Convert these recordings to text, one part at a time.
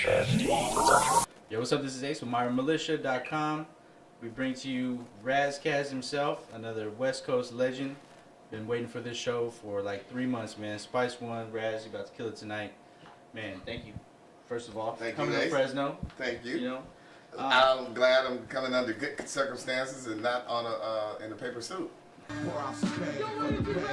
Yo, what's up? This is Ace with UrbanMilitia.com. We bring to you Ras Kas himself, another West Coast legend. Been waiting for this show for like 3 months, man. Spice One, Raz, you about to kill it tonight. Man, thank you. First of all, coming to Fresno. Thank you. You know, I'm glad I'm coming under good circumstances and not on in a paper suit. Pour out some pain, for the pain, between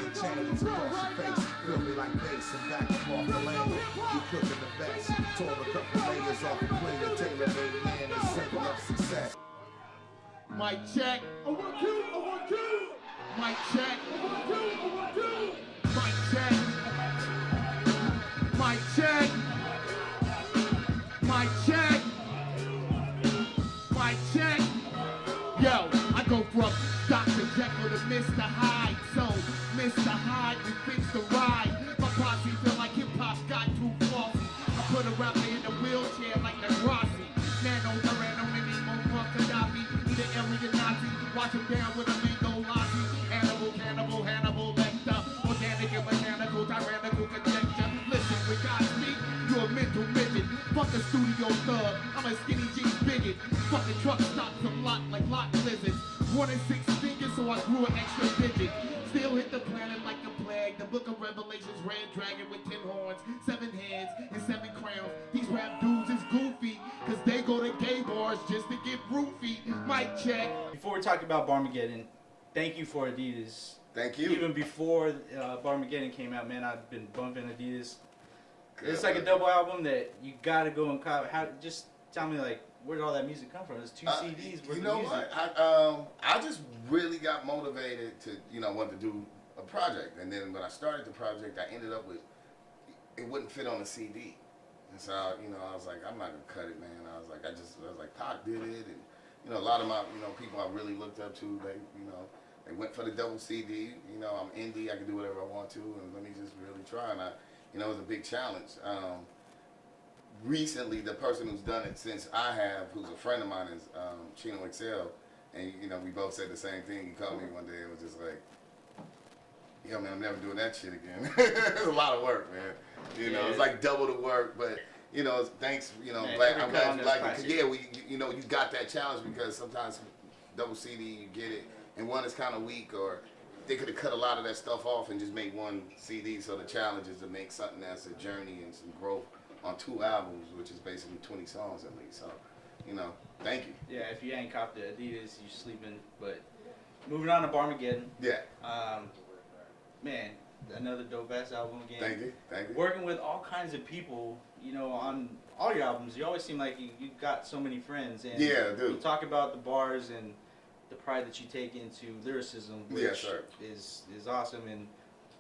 the chains across your face. Feel me like bass and back up off the lane. You cooking the best. Tore a couple layers off the cleaner, tailor-made man, and symbol of success. Mic check. I want you, I want you. Mic check. I want you, I want you. Mic check. Mic check. Mic check. Mic check. Yo, I go from Dr. Jekyll to Mr. Hyde. So, Mr. Hyde refits the ride. My posse feel like hip-hop got too flossy. I put a rapper in a wheelchair like the Rossi. Nano, Durano, Mini, Mofa, Gaddafi. Either area Nazi. Watch him down with a mango lassi. Animal, cannibal, Hannibal, Lecter. Organic and mechanical, tyrannical conjecture. Listen, when God speak, you're a mental midget. Fuck a studio thug. I'm a skinny jeans bigot. Fucking truck stops a lot like lot lizards. 1 and 6 fingers, so I grew an extra digit. Still hit the planet like a plague. The book of Revelations, red dragon with 10 horns, 7 heads, and 7 crowns. These rap dudes is goofy, cause they go to gay bars just to get roofie. Mic check. before we talk about Barmageddon, thank you for Adidas. Thank you. Even before Barmageddon came out, man, I've been bumping Adidas. Good. It's like a double album that you gotta go and cop. How? Just tell me, like, where did all that music come from? There's 2 CDs worth You know of music. what? I just really got motivated to, want to do a project. And then when I started the project, I ended up with, it wouldn't fit on a CD. And so, I was like, I'm not going to cut it, man. I was like, Pac did it. And, a lot of my, people I really looked up to, they went for the double CD. I'm indie. I can do whatever I want to. And let me just really try. And it was a big challenge. Recently, the person who's done it since I have, who's a friend of mine, is Chino Excel, and we both said the same thing. He called me one day and was just like, "Yo, man, I'm never doing that shit again." It's a lot of work, man. It's like double the work, but thanks. I'm glad you like it. 'Cause, yeah, you got that challenge because sometimes double CD you get it, and one is kind of weak, or they could have cut a lot of that stuff off and just made one CD. So the challenge is to make something that's a journey and some growth on 2 albums, which is basically 20 songs at least. So, thank you. Yeah, if you ain't copped the Adidas, you sleeping. But moving on to Barmageddon. Yeah. Man, another dope ass album again. Thank you. Working with all kinds of people, on all your albums, you always seem like you got so many friends. And yeah, dude. You talk about the bars and the pride that you take into lyricism, which is awesome. And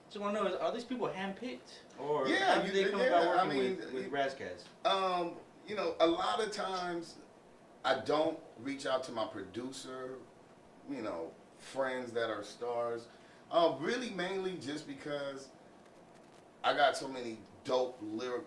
just want to know, are these people handpicked, or how do they come about working with Ras Kas? A lot of times I don't reach out to my producer, friends that are stars. Really mainly just because I got so many dope lyric,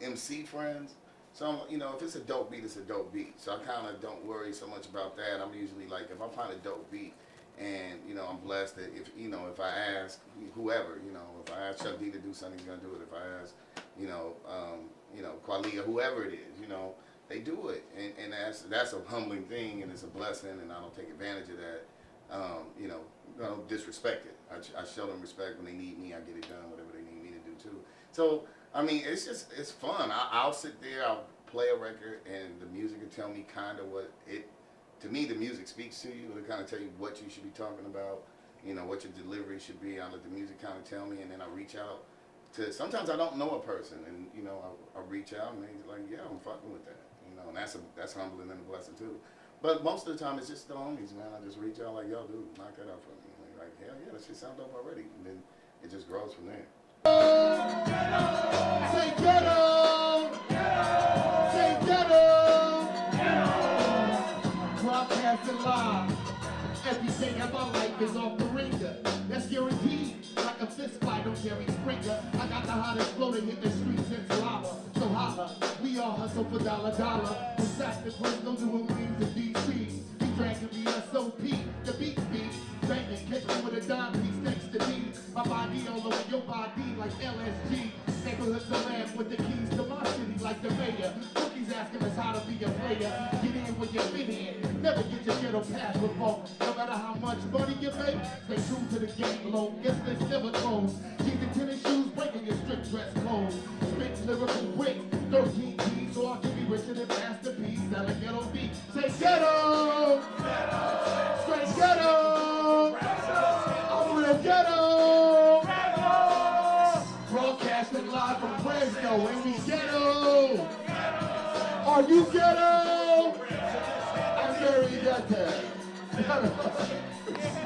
MC friends. So if it's a dope beat, it's a dope beat. So I kind of don't worry so much about that. I'm usually like, if I find a dope beat, and I'm blessed that if I ask whoever, if I ask Chuck D to do something, he's gonna do it. If I ask, Qualia, whoever it is, they do it, and that's a humbling thing, and it's a blessing, and I don't take advantage of that. I don't disrespect it. I show them respect when they need me. I get it done, whatever they need me to do too. So it's fun. I'll sit there, I'll play a record, and the music will tell me kind of what it. To me, the music speaks to you. It'll kind of tell you what you should be talking about, what your delivery should be. I let the music kind of tell me, and then I reach out to, sometimes I don't know a person, and, I reach out, and they're like, yeah, I'm fucking with that, and that's humbling and a blessing, too. But most of the time, it's just the homies, man. I just reach out like, yo, dude, knock that out for me. And they're like, hell yeah, that shit sound dope already. And then it just grows from there. Say ghetto! Say ghetto! Broadcasting live. Everything in my life is off the ringer. That's guaranteed. Like a fist fight on Jerry Springer. I got the hottest flow to hit the streets since lava. So holla, we all hustle for dollar. From Sac to Fresno doing wings in D.C. We dragging the S.O.P. The beat beat. Banging, kicking with a dime piece next to me. My body all over your body like LSG. Neighborhood celeb with the keys to my city like the mayor. Cookies asking us how to be a player. Get in where you fit in. Never get your ghetto pass revoked. No matter how much money you make, stay true to the game low. Guess this never close. Keep the tennis shoes breaking your strict dress code. Spit lyrical wit. 13 G's, so I can be richer than Master P. Sell a ghetto beat. Say ghetto! Straight ghetto! I'm real ghetto! Broadcasting live from Fresno, and we ghetto! Are you ghetto? I'm very ghetto.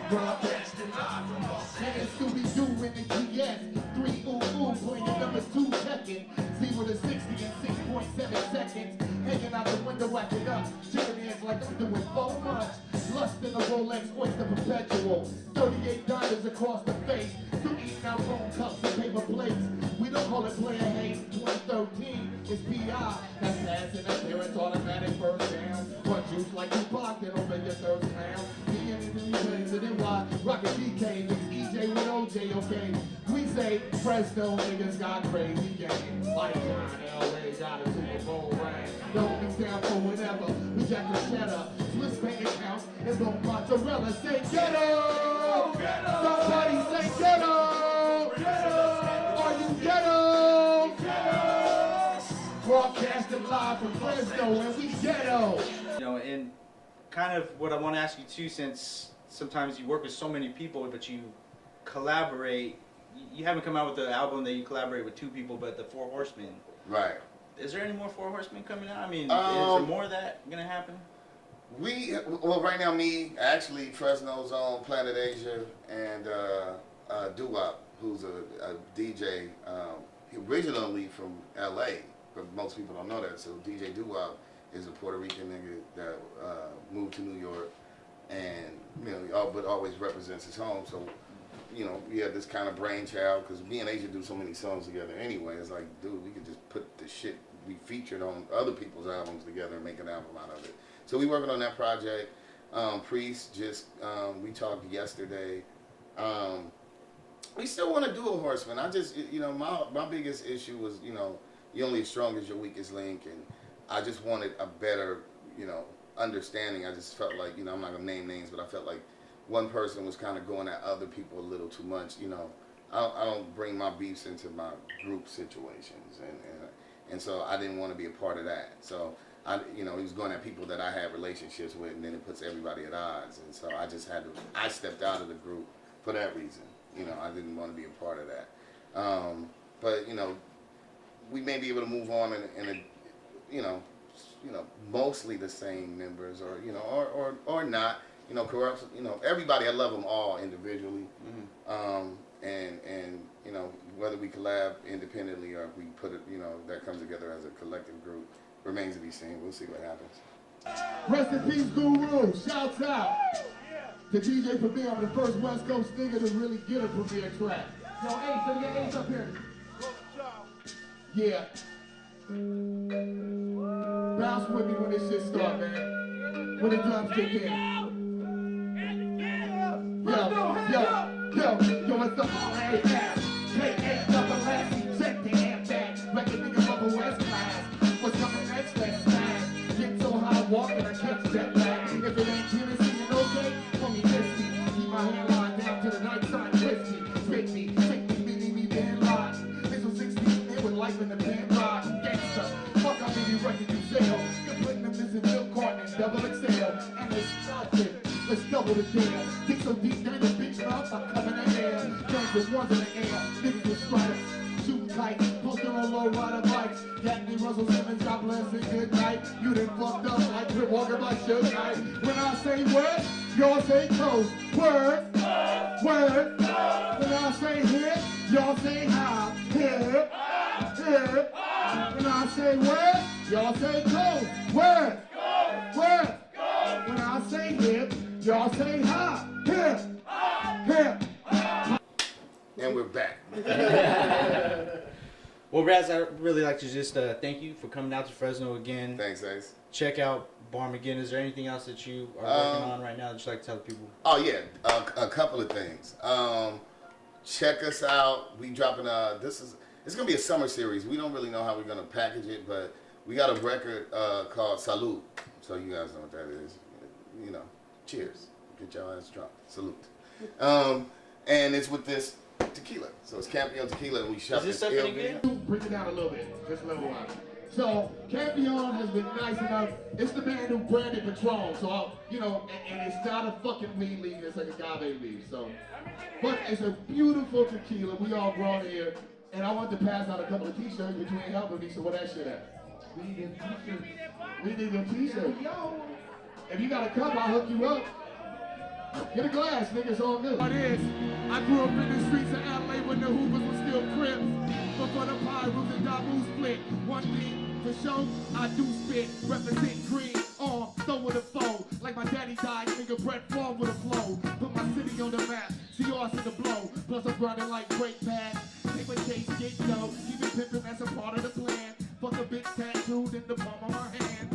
Broadcasting live from and Scooby-Doo in the GS. 3 ooh playing number 2 checking. 0 to 60 in 6.7 seconds. Hanging out the window, whacking up. Chicken hands like I'm doing so much. Lust in the Rolex, oyster perpetual. 38 diamonds across the face. To eating our phone cups and paper plates. We don't call it player hate. 2013 is PI. That's passing appearance, automatic first down. One juice like Tupac, then obey your third round. Me and the replays it and why. Rockin' DK, mix EJ with OJ, okay? We say Fresno niggas got crazy game. Like John LA got a Super Bowl ring. Don't be down for whatever. We jack the cheddar. Swiss bank accounts and don't mozzarella. Say ghetto! Ghetto! Somebody say ghetto! Ghetto! Are you ghetto? Ghetto! Broadcasting live from Fresno and we ghetto! You know, and kind of what I want to ask you too, since sometimes you work with so many people, but you collaborate. You haven't come out with an album that you collaborate with 2 people, but the 4 Horsemen. Right. Is there any more 4 Horsemen coming out? I mean, is there more of that gonna happen? Well, right now, actually, Fresno's own Planet Asia and Doo-Wop, who's a DJ, originally from LA, but most people don't know that. So DJ Doo-Wop is a Puerto Rican nigga that moved to New York, and but always represents his home. So, we had this kind of brainchild because me and Asia do so many songs together anyway. It's like, dude, we could just put the shit we featured on other people's albums together and make an album out of it. So we working on that project. Priest just we talked yesterday. We still want to do a Horseman. I just my biggest issue was you're only as strong as your weakest link, and I just wanted a better understanding. I just felt like I'm not gonna name names, but I felt like one person was kind of going at other people a little too much. I don't bring my beefs into my group situations, and so I didn't want to be a part of that. So he was going at people that I had relationships with, and then it puts everybody at odds. And so I stepped out of the group for that reason. I didn't want to be a part of that. But we may be able to move on in mostly the same members, or not. Corrupt. Everybody. I love them all individually. Mm-hmm. And whether we collab independently or if we put it, that comes together as a collective group remains to be seen. We'll see what happens. Rest in peace, Guru. Shouts out to DJ Premier, the first West Coast nigga to really get a Premier track. Yo, Ace, let me get Ace up here. Yeah. Bounce with me when this shit start, man. When the drums kick in. Yo, what's up? Hey, K8 double S, check the air back. Like a nigga from a West class. What's coming next? Let's smash. Get so high, walking, I catch jet lag. If it ain't Tennessee and okay, call me Misty. Keep my hand lying down to the nighttime, twist me. Trick me, meaning me being live. This was 16 in with life in the pen ride. Gangsta, fuck, I made you record you sell. You're putting them in milk carton and double XL. And it's nothing. Let's double the deal. Dig so deep down the bitch mouth, I'm coming in there. Guns with ones in the air, niggas with stripes. Shooting tight, posting on low rider bikes. Gatney, Russell Simmons, God bless and good night. You done fucked up like we're walking by Suge Knight. When I say word, y'all say coast. Word, word. When I say hit, y'all say high. Hit, hit. When I say word, y'all say coast. Word, word. When I say hip, y'all say hi, hip, hip. And we're back. Well, Raz, I'd really like to just thank you for coming out to Fresno again. Thanks, Ace. Check out Barmageddon. Is there anything else that you are working on right now that you'd like to tell people? Oh yeah, a couple of things. Check us out. We dropping it's gonna be a summer series. We don't really know how we're gonna package it, but We got a record called Salute. So you guys know what that is. You know, cheers. Get your ass drunk. Salute. And it's with this tequila. So it's Campion tequila, and we shot Is this this stuff ill any good? video. Bring it down a little bit, just a little while. So Campion has been nice enough. It's the man who branded Patron. So and it's not a fucking weed leaf. It's like a agave leaf. So, but it's a beautiful tequila. We all brought here, and I wanted to pass out a couple of T-shirts, but you ain't helping me. So where that shit at? We need them T-shirts. We need them T-shirts. Yo, if you got a cup, I'll hook you up. Get a glass, nigga, it's all good. What is? I grew up in the streets of LA when the Hoovers were still Crips. Before the Pyrus and Dabu split. One thing for sure, I do spit. Represent green, throw with a foe. Like my daddy died, nigga, Brett Favre with a flow. Put my city on the map, see yours in the blow. Plus I'm grinding like brake pads. Paper chase, get dough. Keep it pimpin', that's a part of the plan. Fuck a bitch tattooed in the palm of my hand.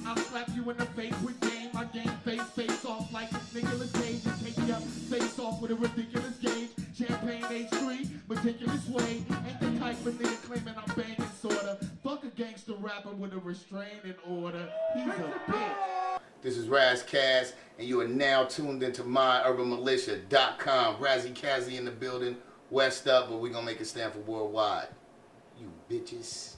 I'll slap you in the face with game. I game face off like Nicolas Cage and take your face off with a ridiculous gauge. Champagne H3, meticulous way. Ain't the type of nigga claiming I'm banging sorta. Fuck a gangster rapper with a restraining order. He's a bitch. This is Ras Kas, and you are now tuned into myurbanmilitia.com. Razzie Kazzy in the building, West up, but we're gonna make it stand for worldwide. You bitches.